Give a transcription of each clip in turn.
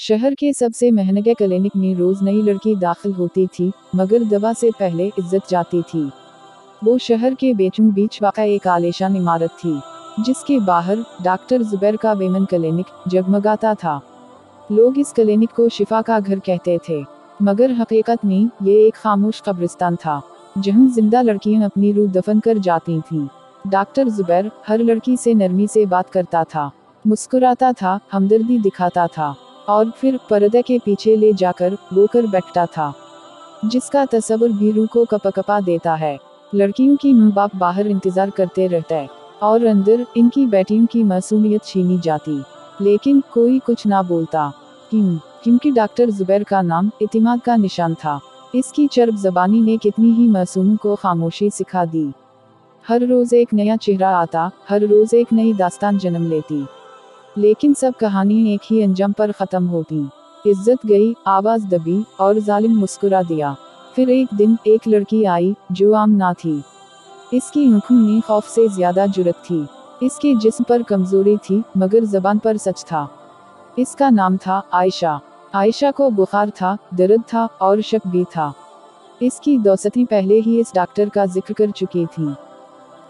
शहर के सबसे महंगे क्लिनिक में रोज नई लड़की दाखिल होती थी, मगर दवा से पहले इज्जत जाती थी। वो शहर के बीचों बीच वाक़ा एक आलीशान इमारत थी, जिसके बाहर डॉक्टर जुबैर का वेमन क्लिनिक जगमगाता था। लोग इस क्लिनिक को शिफा का घर कहते थे, मगर हकीकत में ये एक खामोश कब्रिस्तान था, जहां जिंदा लड़कियां अपनी रूह दफन कर जाती थीं। डॉक्टर जुबैर हर लड़की से नरमी से बात करता था, मुस्कुराता था, हमदर्दी दिखाता था, और फिर पर्दे के पीछे ले जाकर वो कर बैठता था, जिसका तस्वुर भी रूह को कपकपा देता है। लड़कियों की माँ बाप बाहर इंतजार करते रहते हैं, और अंदर इनकी बेटियों की मासूमियत छीनी जाती, लेकिन कोई कुछ ना बोलता। क्योंकि डॉक्टर जुबैर का नाम इतिमाद का निशान था। इसकी चर्ब ज़बानी ने कितनी ही मासूमों को खामोशी सिखा दी। हर रोज़ एक नया चेहरा आता, हर रोज़ एक नई दास्तान जन्म लेती, लेकिन सब कहानी एक ही अंजाम पर ख़त्म होती। इज्जत गई, आवाज़ दबी, और जालिम मुस्कुरा दिया। फिर एक दिन एक लड़की आई, जो आम ना थी। इसकी आँखों में खौफ से ज़्यादा जुर्रत थी। इसके जिस्म पर कमज़ोरी थी, मगर ज़बान पर सच था। इसका नाम था आयशा। आयशा को बुखार था, दर्द था, और शक भी था। इसकी दोस्ती पहले ही इस डॉक्टर का जिक्र कर चुकी थी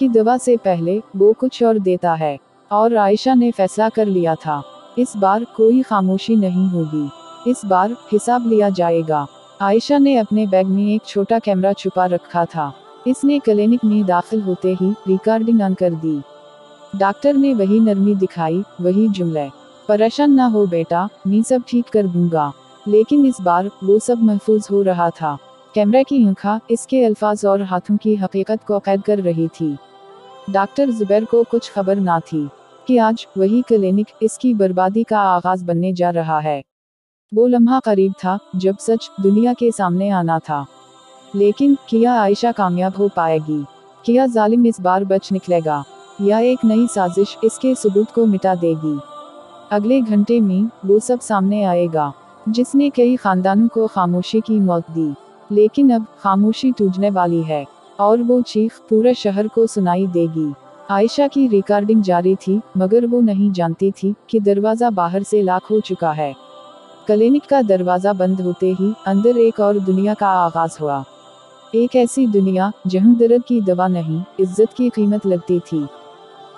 कि दवा से पहले वो कुछ और देता है, और आयशा ने फैसला कर लिया था, इस बार कोई खामोशी नहीं होगी, इस बार हिसाब लिया जाएगा। आयशा ने अपने बैग में एक छोटा कैमरा छुपा रखा था। इसने क्लिनिक में दाखिल होते ही रिकॉर्डिंग ऑन कर दी। डॉक्टर ने वही नरमी दिखाई, वही जुमले, परेशान ना हो बेटा, मैं सब ठीक कर दूंगा। लेकिन इस बार वो सब महफूज हो रहा था। कैमरे की आँखें इसके अल्फाज और हाथों की हकीकत को कैद कर रही थी। डॉक्टर जुबैर को कुछ खबर ना थी कि आज वही क्लिनिक इसकी बर्बादी का आगाज बनने जा रहा है। वो लम्हा करीब था जब सच दुनिया के सामने आना था। लेकिन क्या आयशा कामयाब हो पाएगी? क्या जालिम इस बार बच निकलेगा, या एक नई साजिश इसके सबूत को मिटा देगी? अगले घंटे में वो सब सामने आएगा, जिसने कई खानदानों को खामोशी की मौत दी। लेकिन अब खामोशी टूटने वाली है, और वो चीख पूरे शहर को सुनाई देगी। आयशा की रिकॉर्डिंग जारी थी, मगर वो नहीं जानती थी कि दरवाज़ा बाहर से लॉक हो चुका है। क्लिनिक का दरवाज़ा बंद होते ही अंदर एक और दुनिया का आगाज़ हुआ। एक ऐसी दुनिया जहां दर्द की दवा नहीं, इज्जत की कीमत लगती थी।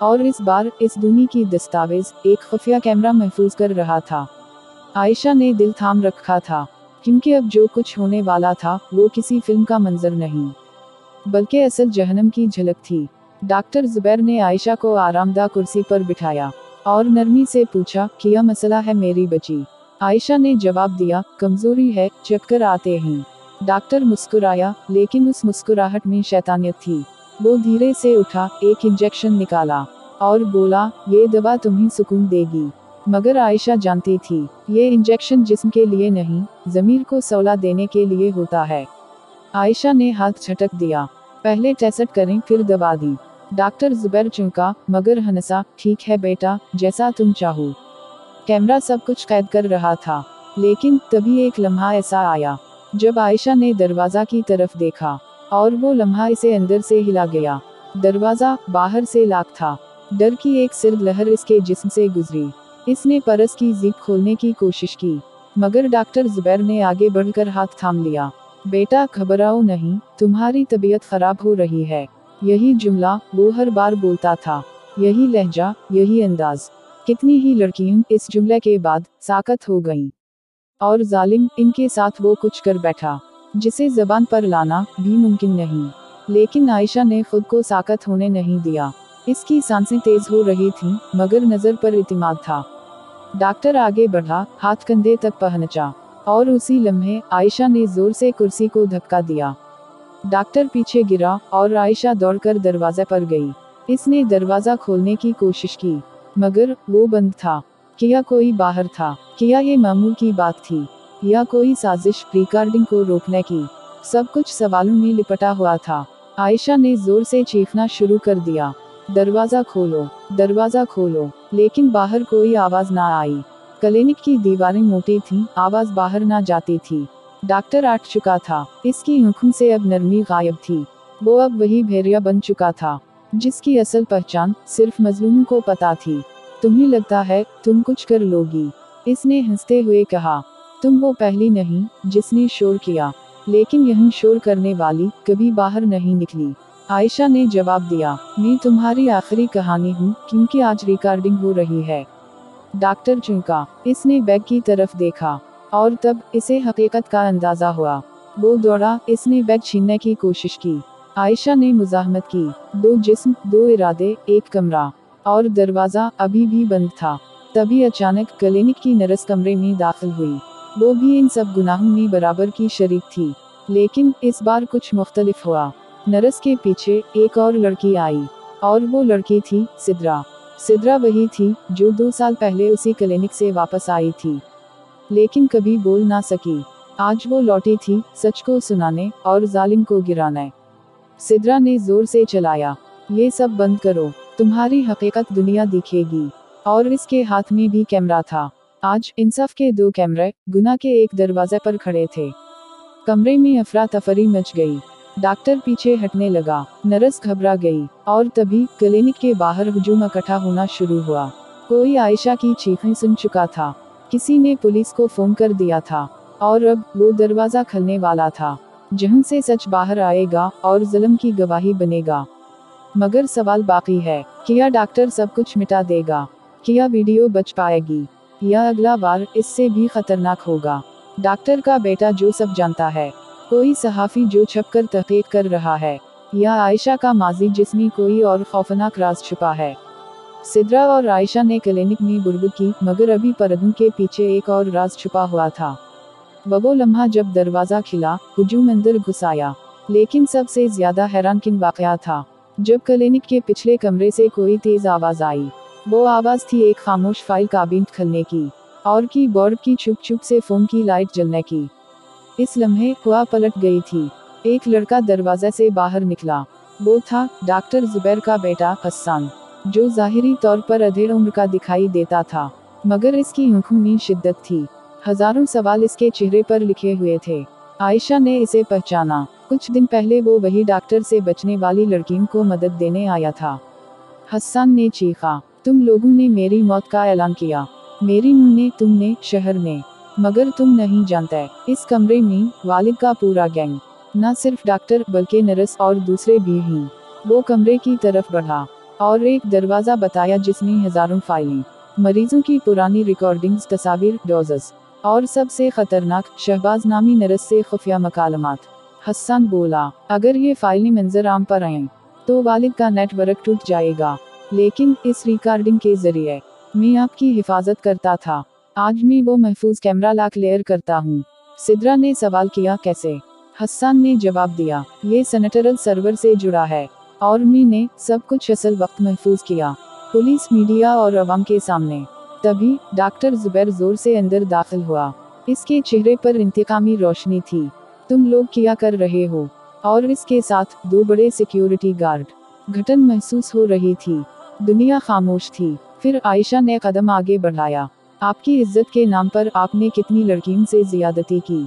और इस बार इस दुनिया की दस्तावेज एक खुफिया कैमरा महफूज कर रहा था। आयशा ने दिल थाम रखा था, क्योंकि अब जो कुछ होने वाला था वो किसी फिल्म का मंजर नहीं, बल्कि असल जहन्नम की झलक थी। डॉक्टर जुबैर ने आयशा को आरामदायक कुर्सी पर बिठाया, और नरमी से पूछा, क्या मसला है मेरी बच्ची? आयशा ने जवाब दिया, कमजोरी है, चक्कर आते हैं। डॉक्टर मुस्कुराया, लेकिन उस मुस्कुराहट में शैतानियत थी। वो धीरे से उठा, एक इंजेक्शन निकाला, और बोला, ये दवा तुम्हें सुकून देगी। मगर आयशा जानती थी, ये इंजेक्शन जिस्म के लिए नहीं, ज़मीर को सौला देने के लिए होता है। आयशा ने हाथ झटक दिया, पहले टेस्ट करें फिर दवा दी। डॉक्टर जुबैर चौंका, मगर हंसा, ठीक है बेटा, जैसा तुम चाहो। कैमरा सब कुछ कैद कर रहा था। लेकिन तभी एक लम्हा ऐसा आया जब आयशा ने दरवाज़ा की तरफ देखा, और वो लम्हा इसे अंदर से हिला गया। दरवाज़ा बाहर से लॉक था। डर की एक सर्द लहर इसके जिस्म से गुजरी। इसने परस की जिप खोलने की कोशिश की, मगर डॉक्टर जुबैर ने आगे बढ़कर हाथ थाम लिया। बेटा घबराओ नहीं, तुम्हारी तबीयत खराब हो रही है। यही जुमला वो हर बार बोलता था, यही लहजा, यही अंदाज। कितनी ही लड़कियां इस जुमले के बाद साकत हो गईं, और जालिम इनके साथ वो कुछ कर बैठा जिसे जबान पर लाना भी मुमकिन नहीं। लेकिन आयशा ने खुद को साकत होने नहीं दिया। इसकी सांसें तेज हो रही थीं, मगर नज़र पर इतिमाद था। डॉक्टर आगे बढ़ा, हाथ कंधे तक पहुंचा, और उसी लम्हे आयशा ने जोर से कुर्सी को धक्का दिया। डॉक्टर पीछे गिरा, और आयशा दौड़कर दरवाजे पर गई। इसने दरवाज़ा खोलने की कोशिश की, मगर वो बंद था। क्या कोई बाहर था? क्या ये मामूल की बात थी, या कोई साजिश रिकॉर्डिंग को रोकने की? सब कुछ सवालों में लिपटा हुआ था। आयशा ने जोर से चीखना शुरू कर दिया, दरवाज़ा खोलो, दरवाज़ा खोलो। लेकिन बाहर कोई आवाज़ ना आई। क्लिनिक की दीवारें मोटी थीं, आवाज़ बाहर ना जाती थी। डॉक्टर आट चुका था। इसकी आँखों से अब नरमी गायब थी। वो अब वही भेड़िया बन चुका था, जिसकी असल पहचान सिर्फ मजलूमों को पता थी। तुम्हें लगता है तुम कुछ कर लोगी? इसने हंसते हुए कहा, तुम वो पहली नहीं जिसने शोर किया, लेकिन यही शोर करने वाली कभी बाहर नहीं निकली। आयशा ने जवाब दिया, मैं तुम्हारी आखिरी कहानी हूँ, क्योंकि आज रिकॉर्डिंग हो रही है। डॉक्टर चौंका। इसने बैग की तरफ देखा और तब इसे हकीकत का अंदाजा हुआ। वो दौड़ा, इसने बैग छीनने की कोशिश की। आयशा ने मुज़ाहमत की। दो जिस्म, दो इरादे, एक कमरा, और दरवाज़ा अभी भी बंद था। तभी अचानक क्लिनिक की नर्स कमरे में दाखिल हुई। वो भी इन सब गुनाहों में बराबर की शरीक थी, लेकिन इस बार कुछ मुख्तलिफ हुआ। नर्स के पीछे एक और लड़की आई, और वो लड़की थी सिद्रा। सिद्रा वही थी जो 2 साल पहले उसी क्लिनिक से वापस आई थी, लेकिन कभी बोल ना सकी। आज वो लौटी थी सच को सुनाने और जालिम को गिराने। सिद्रा ने जोर से चलाया, ये सब बंद करो, तुम्हारी हकीकत दुनिया दिखेगी। और इसके हाथ में भी कैमरा था। आज इंसाफ के 2 कैमरे गुनाह के एक दरवाजे पर खड़े थे। कमरे में अफरा तफरी मच गई। डॉक्टर पीछे हटने लगा, नर्स घबरा गई, और तभी क्लिनिक के बाहर हुजूम इकट्ठा होना शुरू हुआ। कोई आयशा की चीखें सुन चुका था, किसी ने पुलिस को फोन कर दिया था, और अब वो दरवाज़ा खुलने वाला था, जहां से सच बाहर आएगा और जुल्म की गवाही बनेगा। मगर सवाल बाकी है, क्या डॉक्टर सब कुछ मिटा देगा? क्या वीडियो बच पाएगी? या अगला बार इससे भी खतरनाक होगा? डॉक्टर का बेटा जो सब जानता है, कोई सहाफ़ी जो छपकर तहकीक कर रहा है, या आयशा का माजी जिसमें कोई और खौफनाक राज छुपा है? सिद्रा और आयशा ने क्लिनिक में बुड़बुड़ की, मगर अभी पर्दों के पीछे एक और राज छुपा हुआ था। वो लम्हा जब दरवाज़ा खिला, हुजूम अंदर घुस आया। लेकिन सबसे ज्यादा हैरानकिन वाक़या था जब क्लिनिक के पिछले कमरे से कोई तेज़ आवाज़ आई। वो आवाज़ थी एक खामोश फाइल काबिनेट खुलने की, और कीबोर्ड की छुप छुप से फ़ोन की लाइट जलने की। इस लम्हे हुआ पलट गई थी। एक लड़का दरवाजे से बाहर निकला। वो था डॉक्टर जुबैर का बेटा हसन, जो ज़ाहिरी तौर पर अधेड़ उम्र का दिखाई देता था, मगर इसकी आंखों में शिद्दत थी। हजारों सवाल इसके चेहरे पर लिखे हुए थे। आयशा ने इसे पहचाना। कुछ दिन पहले वो वही डॉक्टर से बचने वाली लड़कियों को मदद देने आया था। हसन ने चीखा, तुम लोगों ने मेरी मौत का ऐलान किया, मेरी नूह ने, तुमने, शहर ने, मगर तुम नहीं जानते, इस कमरे में वालिद का पूरा गैंग, न सिर्फ डॉक्टर बल्कि नर्स और दूसरे भी हैं। वो कमरे की तरफ बढ़ा और एक दरवाज़ा बताया जिसमें हजारों फाइलें, मरीजों की पुरानी रिकॉर्डिंग्स, तस्वीर, डोजेस, और सबसे खतरनाक शहबाज नामी नर्स से खुफिया मकालमात। हसन बोला, अगर ये फाइलें मंजर आम पर आएं तो वालिद का नेटवर्क टूट जाएगा, लेकिन इस रिकॉर्डिंग के जरिए मैं आपकी हिफाजत करता था। आज मैं वो महफूज कैमरा ला क्लियर करता हूँ। सिद्रा ने सवाल किया, कैसे? हसन ने जवाब दिया, ये सेनेटरल सर्वर से जुड़ा है, और मैंने सब कुछ असल वक्त महफूज किया, पुलिस, मीडिया और अवाम के सामने। तभी डॉक्टर जुबैर जोर से अंदर दाखिल हुआ। इसके चेहरे पर इंतकामी रोशनी थी। तुम लोग क्या कर रहे हो? और इसके साथ 2 बड़े सिक्योरिटी गार्ड। घटन महसूस हो रही थी। दुनिया खामोश थी। फिर आयशा ने कदम आगे बढ़ाया, आपकी इज्जत के नाम पर आपने कितनी लड़कियों से ज्यादती की?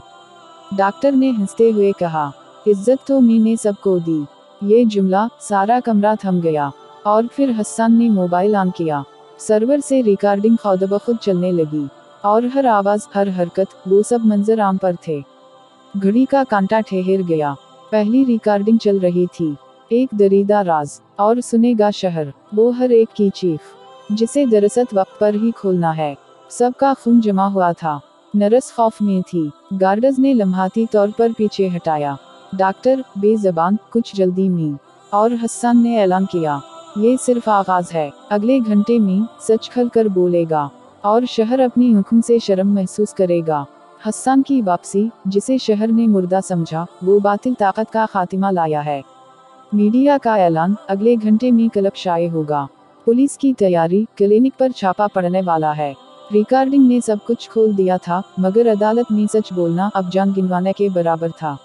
डॉक्टर ने हंसते हुए कहा, इज्जत तो मैंने सबको दी। ये जुमला सारा कमरा थम गया, और फिर हसन ने मोबाइल ऑन किया। सर्वर से रिकॉर्डिंग खुद ब खुद चलने लगी, और हर आवाज़, हर हरकत, वो सब मंजर आम पर थे। घड़ी का कांटा ठहर गया। पहली रिकॉर्डिंग चल रही थी, एक दरीदा राज, और सुनेगा शहर, वो हर एक की चीख, जिसे दरअसल वक्त पर ही खोलना है। सबका खून जमा हुआ था। नर्स खौफ में थी। गार्ड्स ने लम्हाती तौर पर पीछे हटाया। डॉक्टर बेज़बान, कुछ जल्दी में, और हसन ने ऐलान किया, ये सिर्फ आगाज है, अगले घंटे में सच खल कर बोलेगा, और शहर अपनी आंखों से शर्म महसूस करेगा। हसन की वापसी, जिसे शहर ने मुर्दा समझा, वो बातिल ताकत का खात्मा लाया है। मीडिया का ऐलान, अगले घंटे में क्लब शाये होगा। पुलिस की तैयारी, क्लिनिक पर छापा पड़ने वाला है। रिकॉर्डिंग ने सब कुछ खोल दिया था, मगर अदालत में सच बोलना अब जान गिनवाने के बराबर था।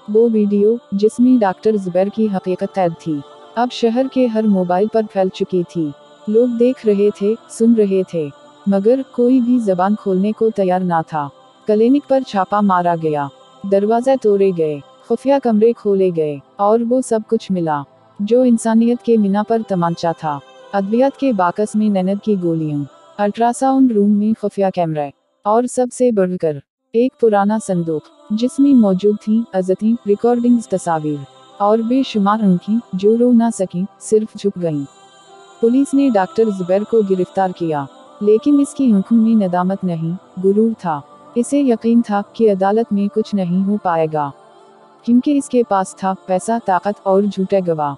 वो वीडियो, जिसमें डॉक्टर जुबैर की हकीकत कैद थी, अब शहर के हर मोबाइल पर फैल चुकी थी। लोग देख रहे थे, सुन रहे थे, मगर कोई भी जबान खोलने को तैयार ना था। क्लिनिक पर छापा मारा गया, दरवाजे तोड़े गए, खुफिया कमरे खोले गए, और वो सब कुछ मिला जो इंसानियत के मीना पर तमांचा था। अद्वियात के बाकस में नैनद की गोलियां, अल्ट्रासाउंड रूम में खुफिया कैमरे, और सबसे बढ़कर एक पुराना संदूक जिसमें मौजूद थी अज़तें, रिकॉर्डिंग्स, तस्वीर और बेशुमार आंखें जो रो ना सकीं, सिर्फ झुक गईं। पुलिस ने डॉक्टर ज़ुबैर को गिरफ्तार किया, लेकिन इसकी आंखों में नदामत नहीं, गुरूर था। इसे यकीन था कि अदालत में कुछ नहीं हो पाएगा, क्योंकि इसके पास था पैसा, ताकत और झूठे गवाह।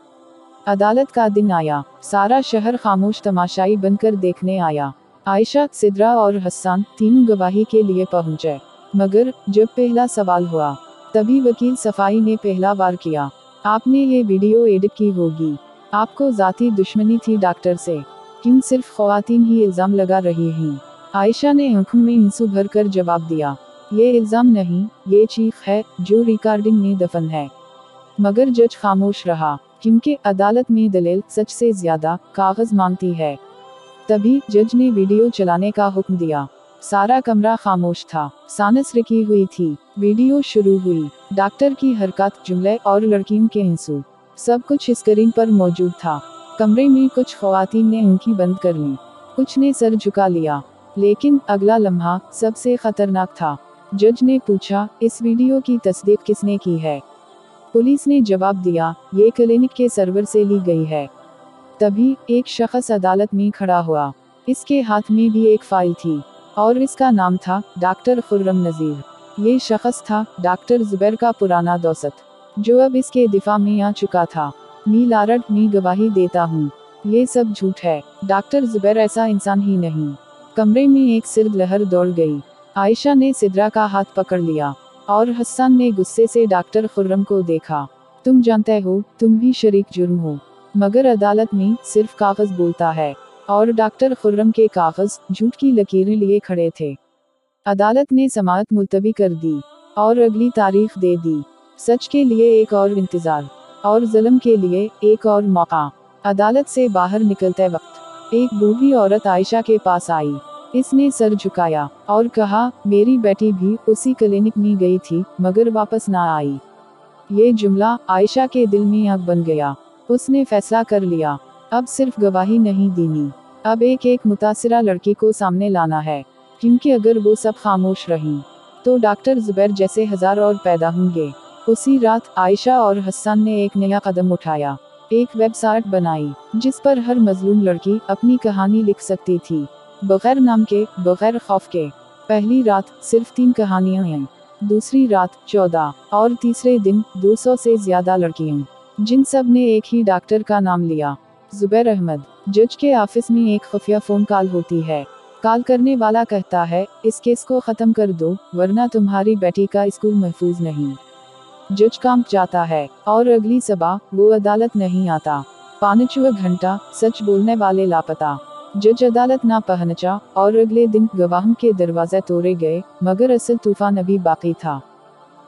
अदालत का दिन आया, सारा शहर खामोश तमाशाई बनकर देखने आया। आयशा, सिद्रा और हसन तीनों गवाही के लिए पहुंचे। मगर जब पहला सवाल हुआ, तभी वकील सफाई ने पहला वार किया। आपने ये वीडियो एडिट की होगी, आपको जाती दुश्मनी थी डॉक्टर से, क्यों सिर्फ ख्वातीन ही इल्ज़ाम लगा रही हैं? आयशा ने आंखों में आंसू भरकर जवाब दिया, ये इल्ज़ाम नहीं, ये चीख है जो रिकॉर्डिंग में दफन है। मगर जज खामोश रहा, क्योंकि अदालत में दलील सच से ज्यादा कागज मांगती है। तभी जज ने वीडियो चलाने का हुक्म दिया। सारा कमरा खामोश था, सांस रुकी हुई थी। वीडियो शुरू हुई। डॉक्टर की हरकत, जुमले और लड़कियों के आंसू, सब कुछ स्क्रीन पर मौजूद था। कमरे में कुछ ख्वातीन ने आंखें बंद कर लीं, कुछ ने सर झुका लिया। लेकिन अगला लम्हा सबसे खतरनाक था। जज ने पूछा, इस वीडियो की तस्दीक किसने की है? पुलिस ने जवाब दिया, ये क्लिनिक के सर्वर से ली गई है। तभी एक शख्स अदालत में खड़ा हुआ। इसके हाथ में भी एक फाइल थी और इसका नाम था डॉक्टर खुर्रम नज़ीर। ये शख्स था डॉक्टर ज़ुबैर का पुराना दोस्त, जो अब इसके दिफा में आ चुका था। मीलारड में गवाही देता हूँ, ये सब झूठ है। डॉक्टर ज़ुबैर ऐसा इंसान ही नहीं। कमरे में एक सिर्द लहर दौड़ गई। आयशा ने सिद्रा का हाथ पकड़ लिया और हसन ने गुस्से से डॉक्टर खुर्रम को देखा। तुम जानते हो, तुम भी शरीक जुर्म हो। मगर अदालत में सिर्फ कागज बोलता है, और डॉक्टर खुर्रम के कागज झूठ की लकीरें लिए खड़े थे। अदालत ने समाअत मुलतवी कर दी और अगली तारीख दे दी। सच के लिए एक और इंतजार, और जुल्म के लिए एक और मौका। अदालत से बाहर निकलते वक्त एक बूढ़ी औरत आयशा के पास आई। इसने सर झुकाया और कहा, मेरी बेटी भी उसी क्लिनिक में गई थी, मगर वापस ना आई। ये जुमला आयशा के दिल में आग बन गया। उसने फैसला कर लिया, अब सिर्फ गवाही नहीं देनी, अब एक एक मुतासिरा लड़की को सामने लाना है, क्योंकि अगर वो सब खामोश रहीं, तो डॉक्टर ज़ुबैर जैसे हजार और पैदा होंगे। उसी रात आयशा और हसन ने एक नया कदम उठाया। एक वेबसाइट बनाई, जिस पर हर मजलूम लड़की अपनी कहानी लिख सकती थी, बगैर नाम के, बगैर खौफ के। पहली रात सिर्फ 3 कहानियां हैं, दूसरी रात 14, और तीसरे दिन 200 से ज्यादा लड़कियां, जिन सब ने एक ही डॉक्टर का नाम लिया, ज़ुबैर अहमद। जज के ऑफिस में एक खुफिया फ़ोन कॉल होती है। कॉल करने वाला कहता है, इस केस को ख़त्म कर दो, वरना तुम्हारी बेटी का स्कूल महफूज नहीं। जज कांप जाता है, और अगली सुबह वो अदालत नहीं आता। 5वां घंटा, सच बोलने वाले लापता। जज अदालत ना पहुंचा, और अगले दिन गवाहों के दरवाजे तोड़े गए, मगर असल तूफान अभी बाकी था।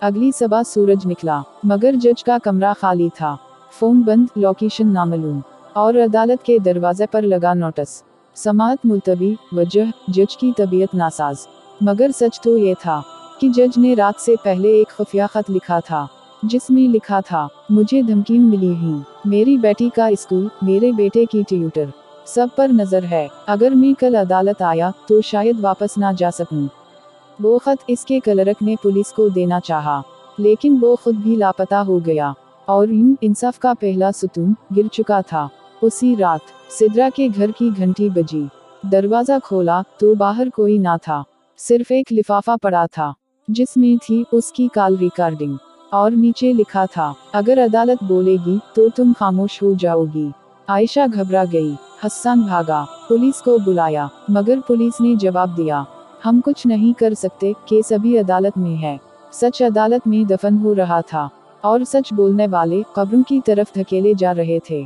अगली सुबह सूरज निकला, मगर जज का कमरा खाली था। फोन बंद, लोकेशन नामालूम, और अदालत के दरवाजे पर लगा नोटिस, समाअत मुलतवी, वजह जज की तबीयत नासाज। मगर सच तो ये था कि जज ने रात से पहले एक खुफिया खत लिखा था, जिसमें लिखा था, मुझे धमकी मिली है, मेरी बेटी का स्कूल, मेरे बेटे की ट्यूटर, सब पर नजर है। अगर मैं कल अदालत आया तो शायद वापस ना जा सकूं। वो खत इसके क्लर्क ने पुलिस को देना चाहा, लेकिन वो खुद भी लापता हो गया, और यूं इंसाफ का पहला सुतून गिर चुका था। उसी रात सिद्रा के घर की घंटी बजी। दरवाजा खोला तो बाहर कोई ना था, सिर्फ एक लिफाफा पड़ा था, जिसमें थी उसकी कॉल रिकॉर्डिंग, और नीचे लिखा था, अगर अदालत बोलेगी तो तुम खामोश हो जाओगी। आयशा घबरा गई। हसन भागा, पुलिस को बुलाया, मगर पुलिस ने जवाब दिया, हम कुछ नहीं कर सकते, केस अभी अदालत में है। सच अदालत में दफन हो रहा था, और सच बोलने वाले कब्रों की तरफ धकेले जा रहे थे।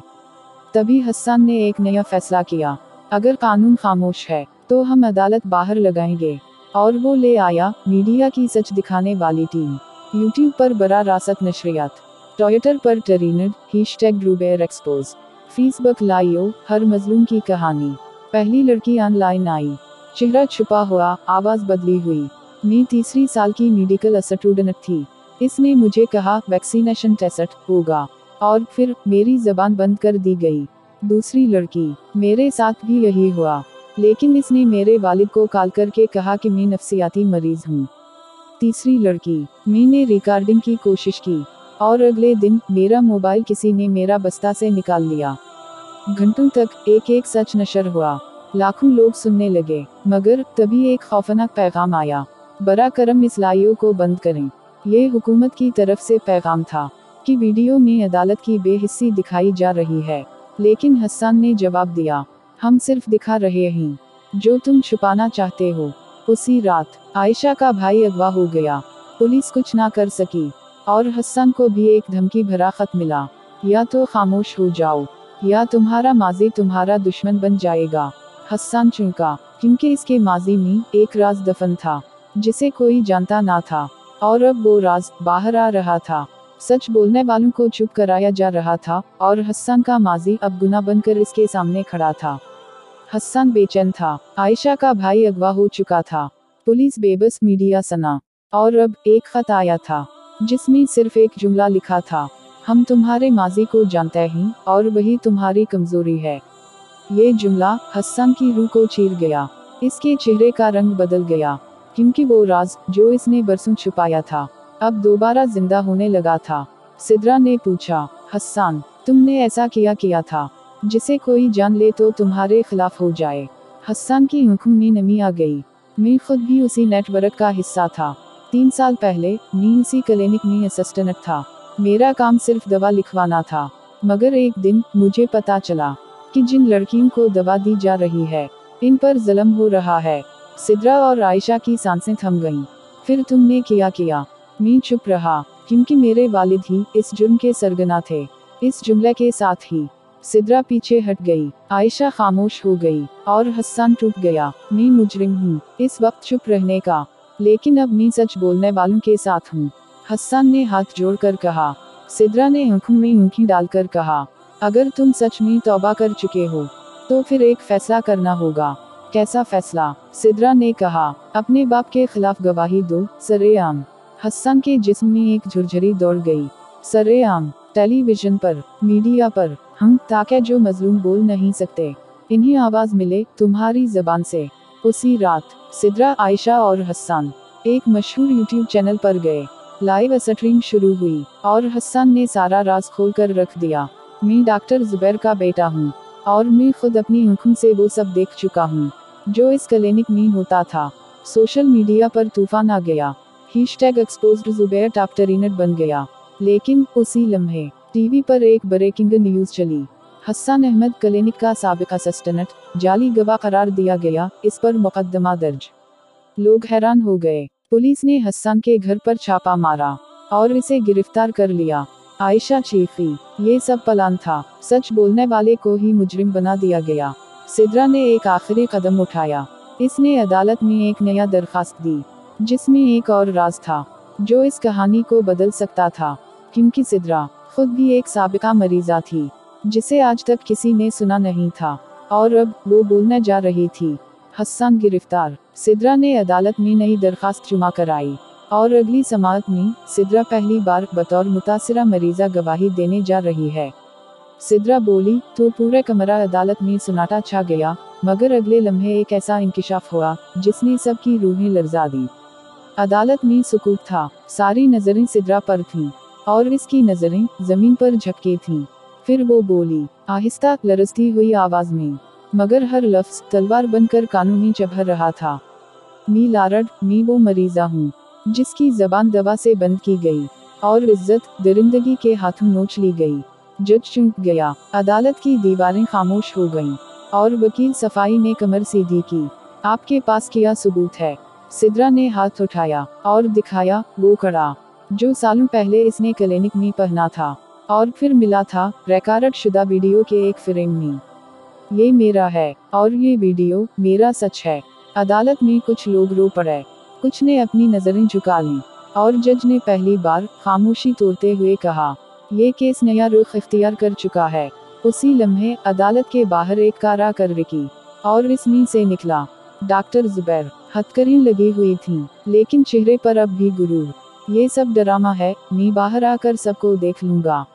तभी हसन ने एक नया फैसला किया, अगर कानून खामोश है तो हम अदालत बाहर लगाएंगे। और वो ले आया मीडिया की सच दिखाने वाली टीम। यूट्यूब पर बरा रासत नशरियात, ट्विटर पर trend #Zubair expose, Facebook live हर मजलूम की कहानी। पहली लड़की ऑनलाइन आई, चेहरा छुपा हुआ, आवाज बदली हुई। मैं 3री साल की मेडिकल स्टूडेंट थी। इसने मुझे कहा वैक्सीनेशन टेस्ट होगा, और फिर मेरी जबान बंद कर दी गई। दूसरी लड़की, मेरे साथ भी यही हुआ, लेकिन इसने मेरे वालिद को कॉल करके कहा कि मैं नफसियाती मरीज हूँ। तीसरी लड़की, मैंने रिकॉर्डिंग की कोशिश की और अगले दिन मेरा मोबाइल किसी ने मेरा बस्ता से निकाल लिया। घंटों तक एक एक सच नशर हुआ, लाखों लोग सुनने लगे, मगर तभी एक खौफनाक पैगाम आया, बरा करम इसलाइयों को बंद करें। ये हुकूमत की तरफ से पैगाम था कि वीडियो में अदालत की बेहिस्सी दिखाई जा रही है। लेकिन हसन ने जवाब दिया, हम सिर्फ दिखा रहे हैं जो तुम छुपाना चाहते हो। उसी रात आयशा का भाई अगवा हो गया। पुलिस कुछ ना कर सकी और हसन को भी एक धमकी भरा खत मिला, या तो खामोश हो जाओ या तुम्हारा माजी तुम्हारा दुश्मन बन जाएगा। हसन चौंका, क्योंकि इसके माजी में एक राज दफन था जिसे कोई जानता ना था, और अब वो राज बाहर आ रहा था। सच बोलने वालों को चुप कराया जा रहा था और हसन का माजी अब गुनाह बनकर इसके सामने खड़ा था। हसन बेचैन था, आयशा का भाई अगवा हो चुका था, पुलिस बेबस, मीडिया सना, और अब एक खत आया था जिसमें सिर्फ एक जुमला लिखा था, हम तुम्हारे माजी को जानते हैं और वही तुम्हारी कमजोरी है। ये जुमला हसन की रूह को चीर गया। इसके चेहरे का रंग बदल गया, क्योंकि वो राज जो इसने बरसों छुपाया था अब दोबारा जिंदा होने लगा था। सिद्रा ने पूछा, हसन, तुमने ऐसा किया था जिसे कोई जान ले तो तुम्हारे खिलाफ हो जाए। हसन की आंखों में नमी आ गई, मैं खुद भी उसी नेटवर्क का हिस्सा था। 3 साल पहले मैं उसी क्लिनिक में असिस्टेंट था। मेरा काम सिर्फ दवा लिखवाना था, मगर एक दिन मुझे पता चला कि जिन लड़कियों को दवा दी जा रही है इन पर जुल्म हो रहा है। सिद्रा और आयशा की सांसें थम गईं। फिर तुमने किया? मैं चुप रहा, क्योंकि मेरे वालिद ही इस जुर्म के सरगना थे। इस जुमले के साथ ही सिद्रा पीछे हट गई, आयशा खामोश हो गई और हसन टूट गया। मैं मुजरिम हूँ इस वक्त चुप रहने का, लेकिन अब मैं सच बोलने वालों के साथ हूँ। हसन ने हाथ जोड़कर कहा। सिद्रा ने आंखों में आंखें डालकर कहा, अगर तुम सच में तौबा कर चुके हो तो फिर एक फैसला करना होगा। कैसा फैसला? सिद्रा ने कहा, अपने बाप के खिलाफ गवाही दो, सरेआम। हसन के जिस्म में एक झुरझुरी दौड़ गई। सरेआम, टेलीविजन पर, मीडिया पर, हम ताकि जो मजलूम बोल नहीं सकते इन्हें आवाज मिले तुम्हारी जबान से। उसी रात सिद्रा, आयशा और हसन एक मशहूर यूट्यूब चैनल पर गए। लाइव स्ट्रीम शुरू हुई और हसन ने सारा राज खोल कर रख दिया। मैं डॉक्टर जुबैर का बेटा हूँ और मैं खुद अपनी आंखों से वो सब देख चुका हूँ जो इस क्लिनिक में होता था। सोशल मीडिया पर तूफान आ गया। #exposed जुबैर टॉप ट्रेनर बन गया। लेकिन उसी लम्हे टीवी पर एक ब्रेकिंग न्यूज चली। हसन अहमद क्लिनिक का साबिक असिस्टेंट जाली गवाह करार दिया गया, इस पर मुकदमा दर्ज। लोग हैरान हो गए। पुलिस ने हसन के घर पर छापा मारा और इसे गिरफ्तार कर लिया। आयशा चीखी, ये सब प्लान था, सच बोलने वाले को ही मुजरिम बना दिया गया। सिद्रा ने एक आखिरी कदम उठाया। इसने अदालत में एक नया दरखास्त दी जिसमें एक और राज था जो इस कहानी को बदल सकता था, क्योंकि सिद्रा खुद भी एक साबिका मरीजा थी जिसे आज तक किसी ने सुना नहीं था, और अब वो बोलने जा रही थी। हसन गिरफ्तार। सिद्रा ने अदालत में नई दरखास्त जमा कराई और अगली समाअत में सिद्रा पहली बार बतौर मुतासिरा मरीजा गवाही देने जा रही है। सिद्रा बोली तो पूरे कमरा अदालत में सन्नाटा छा गया, मगर अगले लम्हे एक ऐसा इंकिशाफ हुआ जिसने सबकी रूहें लर्जा दी। अदालत में सुकूत था, सारी नजरें सिद्रा पर थीं और इसकी नजरें जमीन पर झपकी थीं। फिर वो बोली, आहिस्ता लरजती हुई आवाज में, मगर हर लफ्ज तलवार बनकर कानों में चुभ रहा था। मी लारड, मी वो मरीजा हूँ जिसकी जबान दवा से बंद की गई और इज्जत दरिंदगी के हाथों नोच ली गई। जज चुप गया, अदालत की दीवारें खामोश हो गईं और वकील सफाई ने कमर सीधी की। आपके पास क्या सबूत है? सिद्रा ने हाथ उठाया और दिखाया वो कड़ा जो सालों पहले इसने क्लिनिक में पहना था और फिर मिला था रिकॉर्ड शुदा वीडियो के एक फ्रेम में। ये मेरा है और ये वीडियो मेरा सच है। अदालत में कुछ लोग रो पड़े, कुछ ने अपनी नजरें झुका लीं और जज ने पहली बार खामोशी तोड़ते हुए कहा, ये केस नया रुख इख्तियार कर चुका है। उसी लम्हे अदालत के बाहर एक कार आकर रुकी और इसमें से निकला डॉक्टर जुबैर। हथकड़ियां लगी हुई थीं, लेकिन चेहरे पर अब भी गुरूर। ये सब ड्रामा है, मैं बाहर आकर सबको देख लूंगा।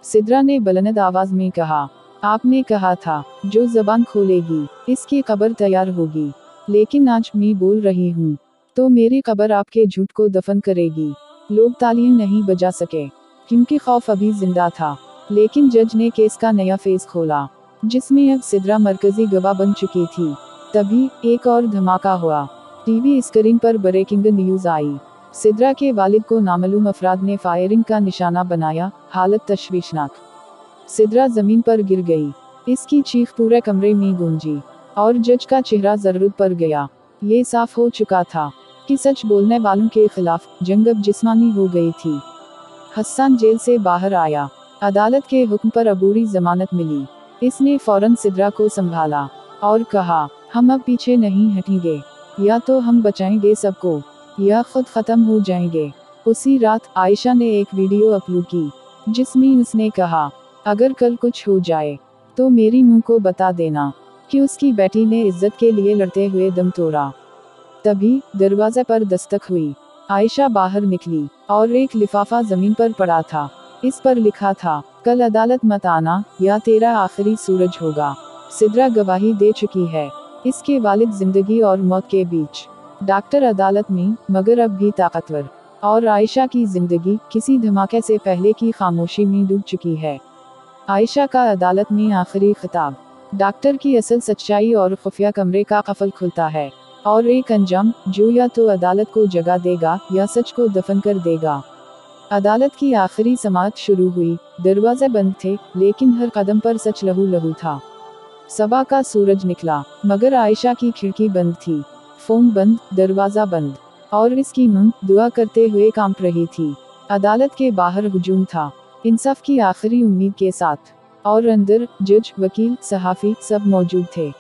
सिद्रा ने बुलंद आवाज में कहा। आपने कहा था जो जबान खोलेगी इसकी कब्र तैयार होगी, लेकिन आज मैं बोल रही हूँ तो मेरी कब्र आपके झूठ को दफन करेगी। लोग तालियां नहीं बजा सके क्योंकि खौफ अभी जिंदा था, लेकिन जज ने केस का नया फेज खोला जिसमें अब सिद्रा मरकजी गवाह बन चुकी थी। तभी एक और धमाका हुआ। टीवी स्क्रीन पर ब्रेकिंग न्यूज आई। सिद्रा के वालिद को नामालूम अफराद ने फायरिंग का निशाना बनाया, हालत तशवीशनाक। सिद्रा जमीन पर गिर गई। इसकी चीख पूरे कमरे में गूंजी और जज का चेहरा जरूरत पर गया। ये साफ हो चुका था कि सच बोलने वालों के खिलाफ जंग अब जिस्मानी हो गई थी। हसन जेल से बाहर आया। अदालत के हुक्म पर अबूरी जमानत मिली। इसने फौरन सिद्रा को संभाला और कहा, हम अब पीछे नहीं हटेंगे, या तो हम बचाएंगे सबको या खुद खत्म हो जाएंगे। उसी रात आयशा ने एक वीडियो अपलोड की जिसमें उसने कहा, अगर कल कुछ हो जाए तो मेरी मुंह को बता देना कि उसकी बेटी ने इज्जत के लिए लड़ते हुए दम तोड़ा। तभी दरवाजे पर दस्तक हुई। आयशा बाहर निकली और एक लिफाफा जमीन पर पड़ा था। इस पर लिखा था, कल अदालत मत आना या तेरा आखिरी सूरज होगा। सिद्रा गवाही दे चुकी है। इसके वालिद जिंदगी और मौत के बीच, डॉक्टर अदालत में मगर अब भी ताकतवर, और आयशा की जिंदगी किसी धमाके से पहले की खामोशी में डूब चुकी है। आयशा का अदालत में आखिरी खिताब। डॉक्टर की असल सच्चाई और खुफिया कमरे का कफल खुलता है, और एक अंजाम जो या तो अदालत को जगा देगा या सच को दफन कर देगा। अदालत की आखिरी समाअत शुरू हुई। दरवाजे बंद थे, लेकिन हर कदम पर सच लहू लहू था। सबा का सूरज निकला, मगर आयशा की खिड़की बंद थी, फोन बंद, दरवाजा बंद, और इसकी मुंह दुआ करते हुए कांप रही थी। अदालत के बाहर हुजूम था, इंसाफ की आखिरी उम्मीद के साथ, और अंदर जज, वकील, सहाफी सब मौजूद थे।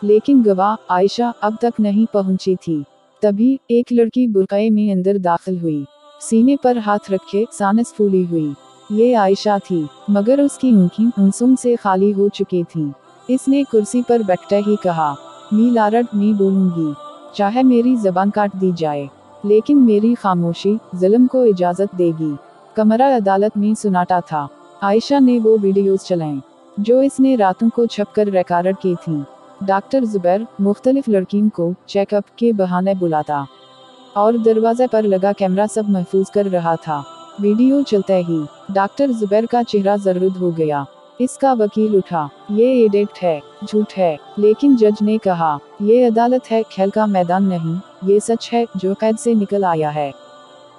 लेकिन गवाह आयशा अब तक नहीं पहुंची थी। तभी एक लड़की बुरक़े में अंदर दाखिल हुई, सीने पर हाथ रखे, सांस फूली हुई। ये आयशा थी, मगर उसकी आँखें आंसुओं से खाली हो चुकी थीं। इसने कुर्सी पर बैठते ही कहा, मी लारड मी बोलूंगी, चाहे मेरी जबान काट दी जाए, लेकिन मेरी खामोशी जुल्म को इजाजत देगी। कमरा अदालत में सुनाटा था। आयशा ने वो वीडियोस चलाएं जो इसने रातों को छपकर रिकॉर्ड की थीं। डॉक्टर जुबैर मुख्तलिफ लड़कियों को चेकअप के बहाने बुलाता, और दरवाजे पर लगा कैमरा सब महफूज कर रहा था। वीडियो चलते ही डॉक्टर जुबैर का चेहरा जर्द हो गया। इसका वकील उठा, ये एडिक्ट है, झूठ है। लेकिन जज ने कहा, ये अदालत है, खेल का मैदान नहीं, ये सच है जो कैद से निकल आया है।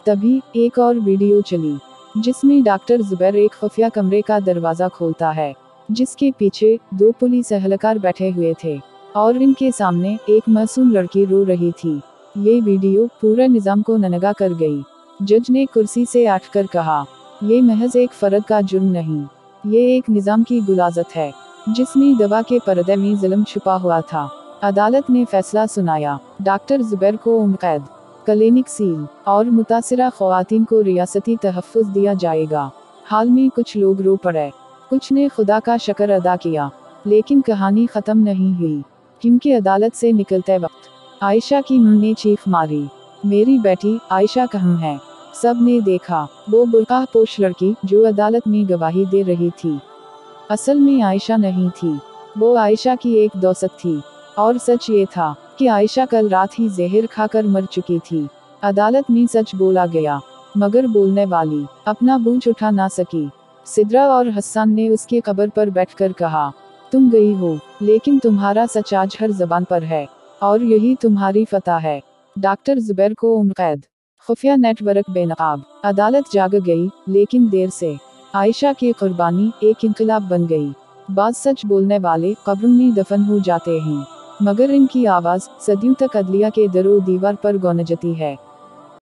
तभी एक और वीडियो चली जिसमें डॉक्टर जुबैर एक खुफिया कमरे का दरवाजा खोलता है, जिसके पीछे 2 पुलिस एहलकार बैठे हुए थे, और इनके सामने एक मासूम लड़की रो रही थी। ये वीडियो पूरे निज़ाम को ननगा कर गई। जज ने कुर्सी से उठकर कहा, ये महज एक फर्द का जुर्म नहीं, ये एक निज़ाम की गुलाजत है जिसमें दवा के पर्दे में जुल्म छुपा हुआ था। अदालत ने फैसला सुनाया, डॉक्टर जुबैर को उम्र कैद, क्लिनिक सील, और मुतासिरा ख़वातीन को रियासती तहफ़्फ़ुज़ दिया जाएगा। हाल में कुछ लोग रो पड़े, कुछ ने खुदा का शुक्र अदा किया, लेकिन कहानी ख़त्म नहीं हुई, क्योंकि अदालत से निकलते वक्त आयशा की मां ने चीख मारी, मेरी बेटी आयशा कहाँ है? सब ने देखा वो बुर्का पोश लड़की जो अदालत में गवाही दे रही थी, असल में आयशा नहीं थी, वो आयशा की एक दोस्त थी। और सच ये था कि आयशा कल रात ही जहर खाकर मर चुकी थी। अदालत में सच बोला गया, मगर बोलने वाली अपना बूझ उठा ना सकी। सिद्रा और हसन ने उसकी कब्र पर बैठकर कहा, तुम गई हो, लेकिन तुम्हारा सच आज हर जबान पर है, और यही तुम्हारी फतह है। डॉक्टर जुबैर को उम्र कैद, खुफिया नेटवर्क बेनकाब। अदालत जाग गई, लेकिन देर से। आयशा की कुर्बानी एक इंकलाब बन गई। बाज़ सच बोलने वाले कब्रों में दफन हो जाते हैं, मगर इनकी आवाज़ सदियों तक अदलिया के दरो दीवार पर गूंजती है।